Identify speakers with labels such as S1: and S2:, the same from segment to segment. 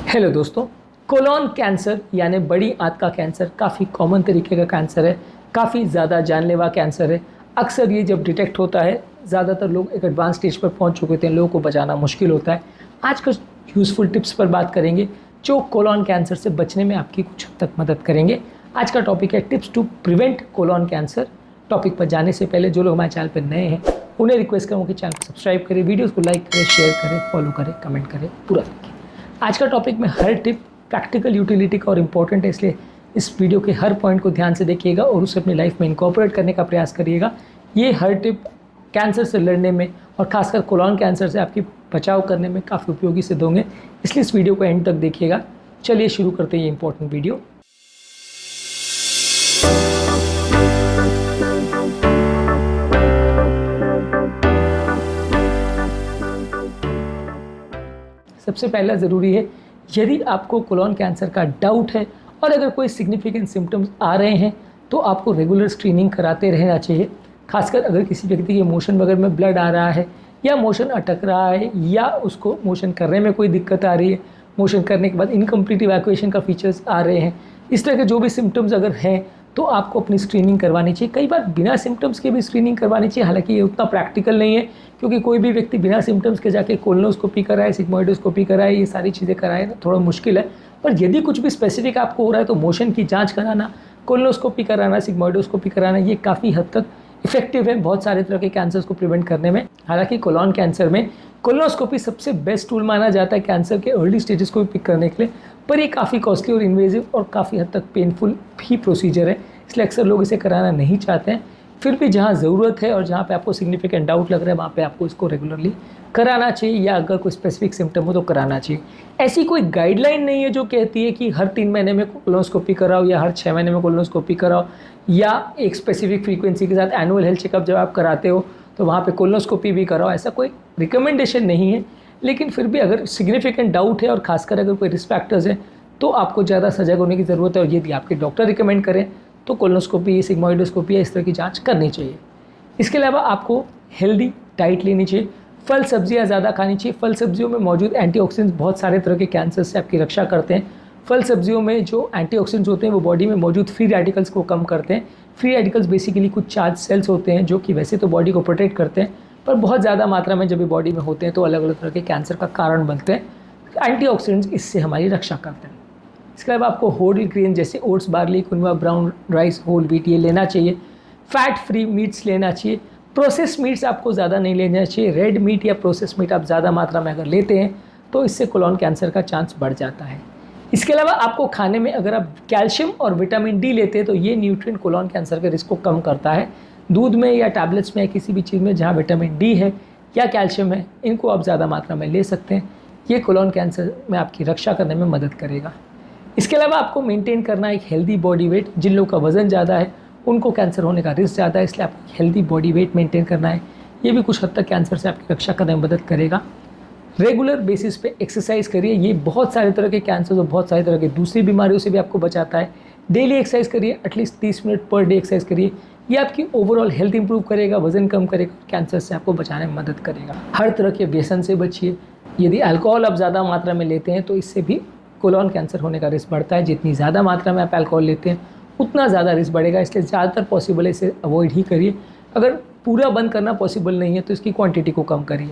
S1: Hello दोस्तों, colon cancer यानी बड़ी आंत का कैंसर काफ़ी कॉमन तरीके का कैंसर है, काफ़ी ज़्यादा जानलेवा कैंसर है। अक्सर ये जब डिटेक्ट होता है, ज़्यादातर लोग एक एडवांस स्टेज पर पहुंच चुके थे, लोगों को बचाना मुश्किल होता है। आज कुछ यूज़फुल टिप्स पर बात करेंगे जो कोलोन कैंसर से बचने में आपकी कुछ हद तक मदद करेंगे। आज का टॉपिक है tips to prevent colon cancer. Topic पर जाने से पहले जो लोग हमारे चैनल पर नए हैं उन्हें रिक्वेस्ट करूँगा कि चैनल को सब्सक्राइब करें, वीडियोज़ को लाइक करें, शेयर करें, फॉलो करें, कमेंट करें, पूरा देखें। आज का टॉपिक में हर टिप प्रैक्टिकल यूटिलिटी का और इम्पोर्टेंट है, इसलिए इस वीडियो के हर पॉइंट को ध्यान से देखिएगा और उसे अपनी लाइफ में इनकॉर्पोरेट करने का प्रयास करिएगा। ये हर टिप कैंसर से लड़ने में और खासकर कोलोन कैंसर से आपकी बचाव करने में काफ़ी उपयोगी सिद्ध होंगे, इसलिए इस वीडियो को एंड तक देखिएगा। चलिए शुरू करते हैं ये इंपॉर्टेंट वीडियो। सबसे पहला ज़रूरी है, यदि आपको कोलोन कैंसर का डाउट है और अगर कोई सिग्निफिकेंट सिम्टम्स आ रहे हैं तो आपको रेगुलर स्क्रीनिंग कराते रहना चाहिए। खासकर अगर किसी व्यक्ति के मोशन वगैरह में ब्लड आ रहा है या मोशन अटक रहा है या उसको मोशन करने में कोई दिक्कत आ रही है, मोशन करने के बाद इनकम्प्लीट इवैक्यूएशन का फीचर्स आ रहे हैं, इस तरह के जो भी सिम्टम्स अगर हैं तो आपको अपनी स्क्रीनिंग करवानी चाहिए। कई बार बिना सिम्टम्स के भी स्क्रीनिंग करवानी चाहिए, हालांकि ये उतना प्रैक्टिकल नहीं है क्योंकि कोई भी व्यक्ति बिना सिम्टम्स के जाके कोलोनोस्कोपी कराए, सिग्मोइडोस्कोपी कराए, ये सारी चीज़ें कराए ना, थोड़ा मुश्किल है। पर यदि कुछ भी स्पेसिफिक आपको हो रहा है तो मोशन की जांच कराना, कोलोनोस्कोपी कराना, सिग्मोइडोस्कोपी कराना, ये काफ़ी हद तक इफेक्टिव है बहुत सारे तरह के कैंसर्स को प्रिवेंट करने में। हालांकि कोलोन कैंसर में कोलोनोस्कोपी सबसे बेस्ट टूल माना जाता है कैंसर के अर्ली स्टेजेस को भी पिक करने के लिए, पर ये काफ़ी कॉस्टली और इन्वेजिव और काफ़ी हद तक पेनफुल भी प्रोसीजर है, इसलिए अक्सर लोग इसे कराना नहीं चाहते हैं। फिर भी जहाँ ज़रूरत है और जहाँ पे आपको सिग्निफिकेंट डाउट लग रहा है वहाँ पे आपको इसको रेगुलरली कराना चाहिए, या अगर कोई स्पेसिफिक सिम्टम हो तो कराना चाहिए। ऐसी कोई गाइडलाइन नहीं है जो कहती है कि हर 3 महीने में कोलोनोस्कोपी कराओ या हर 6 महीने में कोलोनोस्कोपी कराओ, या एक स्पेसिफिक फ्रीक्वेंसी के साथ एनुअल हेल्थ चेकअप जब आप कराते हो तो वहाँ पे कोलोनोस्कोपी भी कराओ, ऐसा कोई रिकमेंडेशन नहीं है। लेकिन फिर भी अगर सिग्निफिकेंट डाउट है और खासकर अगर कोई रिस्क फैक्टर्स हैं तो आपको ज़्यादा सजग होने की ज़रूरत है, और यदि आपके डॉक्टर रिकमेंड करें तो कोलोनोस्कोपी, सिग्मोइडोस्कोपी या इस तरह की जांच करनी चाहिए। इसके अलावा आपको हेल्दी डाइट लेनी चाहिए, फल सब्जियां ज़्यादा खानी चाहिए। फल सब्जियों में मौजूद एंटीऑक्सीडेंट्स बहुत सारे तरह के कैंसर से आपकी रक्षा करते हैं। फल सब्जियों में जो एंटीऑक्सीडेंट्स होते हैं वो बॉडी में मौजूद फ्री रेडिकल्स को कम करते हैं। फ्री रेडिकल्स बेसिकली कुछ चार्ज सेल्स होते हैं जो कि वैसे तो बॉडी को प्रोटेक्ट करते हैं, पर बहुत ज़्यादा मात्रा में जब भी बॉडी में होते हैं तो अलग अलग तरह के कैंसर का कारण बनते हैं। एंटीऑक्सीडेंट्स इससे हमारी रक्षा करते हैं। इसके अलावा आपको होल ग्रेन जैसे oats, barley, quinoa, brown rice, whole wheat ये लेना चाहिए। फैट फ्री मीट्स लेना चाहिए। प्रोसेस मीट्स आपको ज़्यादा नहीं लेना चाहिए। रेड मीट या प्रोसेस मीट आप ज़्यादा मात्रा में अगर लेते हैं तो इससे कोलोन कैंसर का चांस बढ़ जाता है। इसके अलावा आपको खाने में अगर आप कैल्शियम और विटामिन डी लेते हैं तो ये न्यूट्रिएंट कोलोन कैंसर के रिस्क को कम करता है। दूध में या टैबलेट्स में या किसी भी चीज़ में जहाँ विटामिन डी है या कैल्शियम है, इनको आप ज़्यादा मात्रा में ले सकते हैं। ये कोलोन कैंसर में आपकी रक्षा करने में मदद करेगा। इसके अलावा आपको मेंटेन करना एक हेल्दी बॉडी वेट। जिन लोगों का वज़न ज़्यादा है उनको कैंसर होने का रिस्क ज़्यादा है, इसलिए आपको हेल्दी बॉडी वेट मेंटेन करना है। ये भी कुछ हद तक कैंसर से आपकी रक्षा करने में मदद करेगा। रेगुलर बेसिस पे एक्सरसाइज करिए, ये बहुत सारे तरह के कैंसर और बहुत सारे तरह की दूसरी बीमारियों से भी आपको बचाता है। डेली एक्सरसाइज करिए, at least 30 minute per day exercise करिए। ये आपकी ओवरऑल हेल्थ इंप्रूव करेगा, वजन कम करेगा, कैंसर से आपको बचाने में मदद करेगा। हर तरह के व्यसन से बचिए। यदि अल्कोहल आप ज़्यादा मात्रा में लेते हैं तो इससे भी कोलोन कैंसर होने का रिस्क बढ़ता है। जितनी ज़्यादा मात्रा में आप अल्कोहल लेते हैं उतना ज़्यादा रिस्क बढ़ेगा, इसलिए ज़्यादातर पॉसिबल है इसे अवॉइड ही करिए। अगर पूरा बंद करना पॉसिबल नहीं है तो इसकी क्वांटिटी को कम करिए।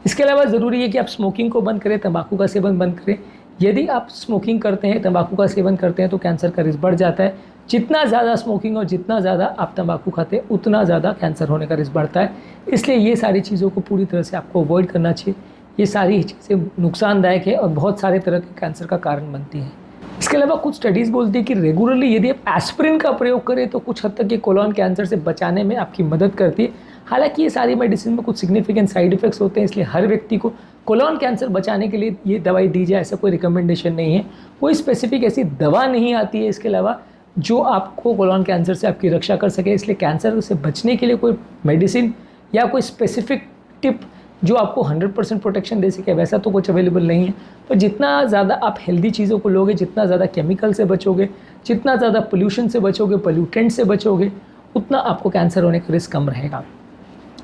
S1: इसके अलावा ज़रूरी है कि आप स्मोकिंग को बंद करें, तंबाकू का सेवन बंद करें। यदि आप स्मोकिंग करते हैं, तंबाकू का सेवन करते हैं तो कैंसर का रिस्क बढ़ जाता है। जितना ज़्यादा स्मोकिंग और जितना ज़्यादा आप तंबाकू खाते हैं उतना ज़्यादा कैंसर होने का रिस्क बढ़ता है, इसलिए ये सारी चीज़ों को पूरी तरह से आपको अवॉइड करना चाहिए। ये सारी चीज़ें नुकसानदायक है और बहुत सारे तरह के कैंसर का कारण बनती हैं। इसके अलावा कुछ स्टडीज़ बोलती है कि रेगुलरली यदि आप एस्पिरिन का प्रयोग करें तो कुछ हद तक ये कोलोन कैंसर से बचाने में आपकी मदद करती है। हालांकि ये सारी मेडिसिन में कुछ सिग्निफिकेंट साइड इफेक्ट्स होते हैं, इसलिए हर व्यक्ति को कोलोन कैंसर बचाने के लिए ये दवाई दी जाए ऐसा कोई रिकमेंडेशन नहीं है। कोई स्पेसिफिक ऐसी दवा नहीं आती है इसके अलावा जो आपको कोलोन कैंसर से आपकी रक्षा कर सके, इसलिए कैंसर से बचने के लिए कोई मेडिसिन या कोई स्पेसिफिक टिप जो आपको 100% प्रोटेक्शन दे सके वैसा तो कुछ अवेलेबल नहीं है। तो जितना ज़्यादा आप हेल्दी चीज़ों को लोगे, जितना ज़्यादा केमिकल से बचोगे, जितना ज़्यादा पोल्यूशन से बचोगे, पोल्यूटेंट से बचोगे, उतना आपको कैंसर होने का रिस्क कम रहेगा।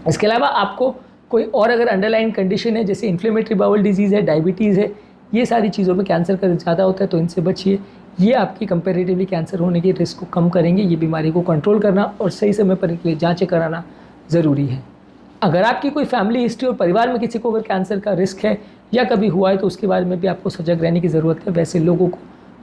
S1: इसके अलावा आपको कोई और अगर अंडरलाइन कंडीशन है जैसे इन्फ्लेमेटरी बाउल डिजीज़ है, डायबिटीज़ है ये सारी चीज़ों में कैंसर का ज़्यादा होता है, तो इनसे बचिए। ये आपकी कंपेरेटिवली कैंसर होने के रिस्क को कम करेंगे। ये बीमारी को कंट्रोल करना और सही समय पर इनके लिए जाँचें कराना ज़रूरी है। अगर आपकी कोई फैमिली हिस्ट्री और परिवार में किसी को अगर कैंसर का रिस्क है या कभी हुआ है, तो उसके बारे में भी आपको सजग रहने की ज़रूरत है। वैसे लोगों को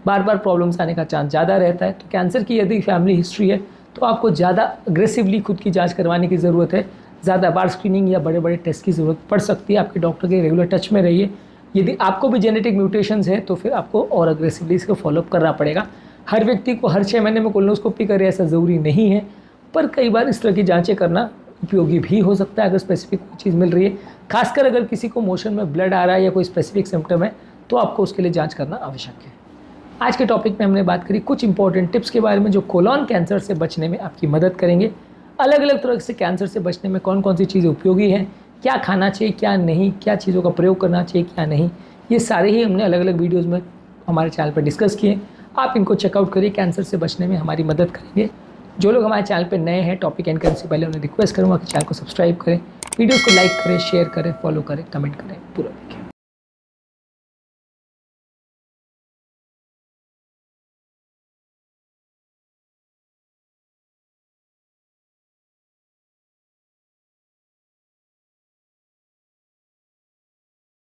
S1: बार बार प्रॉब्लम्स आने का चांस ज़्यादा रहता है, तो कैंसर की यदि फैमिली हिस्ट्री है तो आपको ज़्यादा अग्रेसिवली खुद की जांच करवाने की ज़रूरत है। ज़्यादा बार स्क्रीनिंग या बड़े बड़े टेस्ट की ज़रूरत पड़ सकती है। आपके डॉक्टर के रेगुलर टच में रहिए। यदि आपको भी जेनेटिक म्यूटेशंस है तो फिर आपको और अग्रेसिवली इसको फॉलोअप करना पड़ेगा। हर व्यक्ति को हर 6 महीने में कोलोनोस्कोपी करे ऐसा ज़रूरी नहीं है, पर कई बार इस तरह की जाँचें करना उपयोगी भी हो सकता है अगर स्पेसिफिक कोई चीज़ मिल रही है। खासकर अगर किसी को मोशन में ब्लड आ रहा है या कोई स्पेसिफिक सिम्टम है तो आपको उसके लिए जांच करना आवश्यक है। आज के टॉपिक में हमने बात करी कुछ इंपॉर्टेंट टिप्स के बारे में जो कोलॉन कैंसर से बचने में आपकी मदद करेंगे। अलग अलग तरह से कैंसर से बचने में कौन कौन सी चीज़ें उपयोगी हैं, क्या खाना चाहिए क्या नहीं, क्या चीज़ों का प्रयोग करना चाहिए क्या नहीं, ये सारे ही हमने अलग अलग वीडियोज़ में हमारे चैनल पर डिस्कस किए। आप इनको चेकआउट करिए, कैंसर से बचने में हमारी मदद करेंगे। जो लोग हमारे चैनल पर नए हैं टॉपिक एंड करने से पहले उन्हें रिक्वेस्ट करूँगा कि चैनल को सब्सक्राइब करें, वीडियोज़ को लाइक करें, शेयर करें, फॉलो करें, कमेंट करें, पूरा देखिए।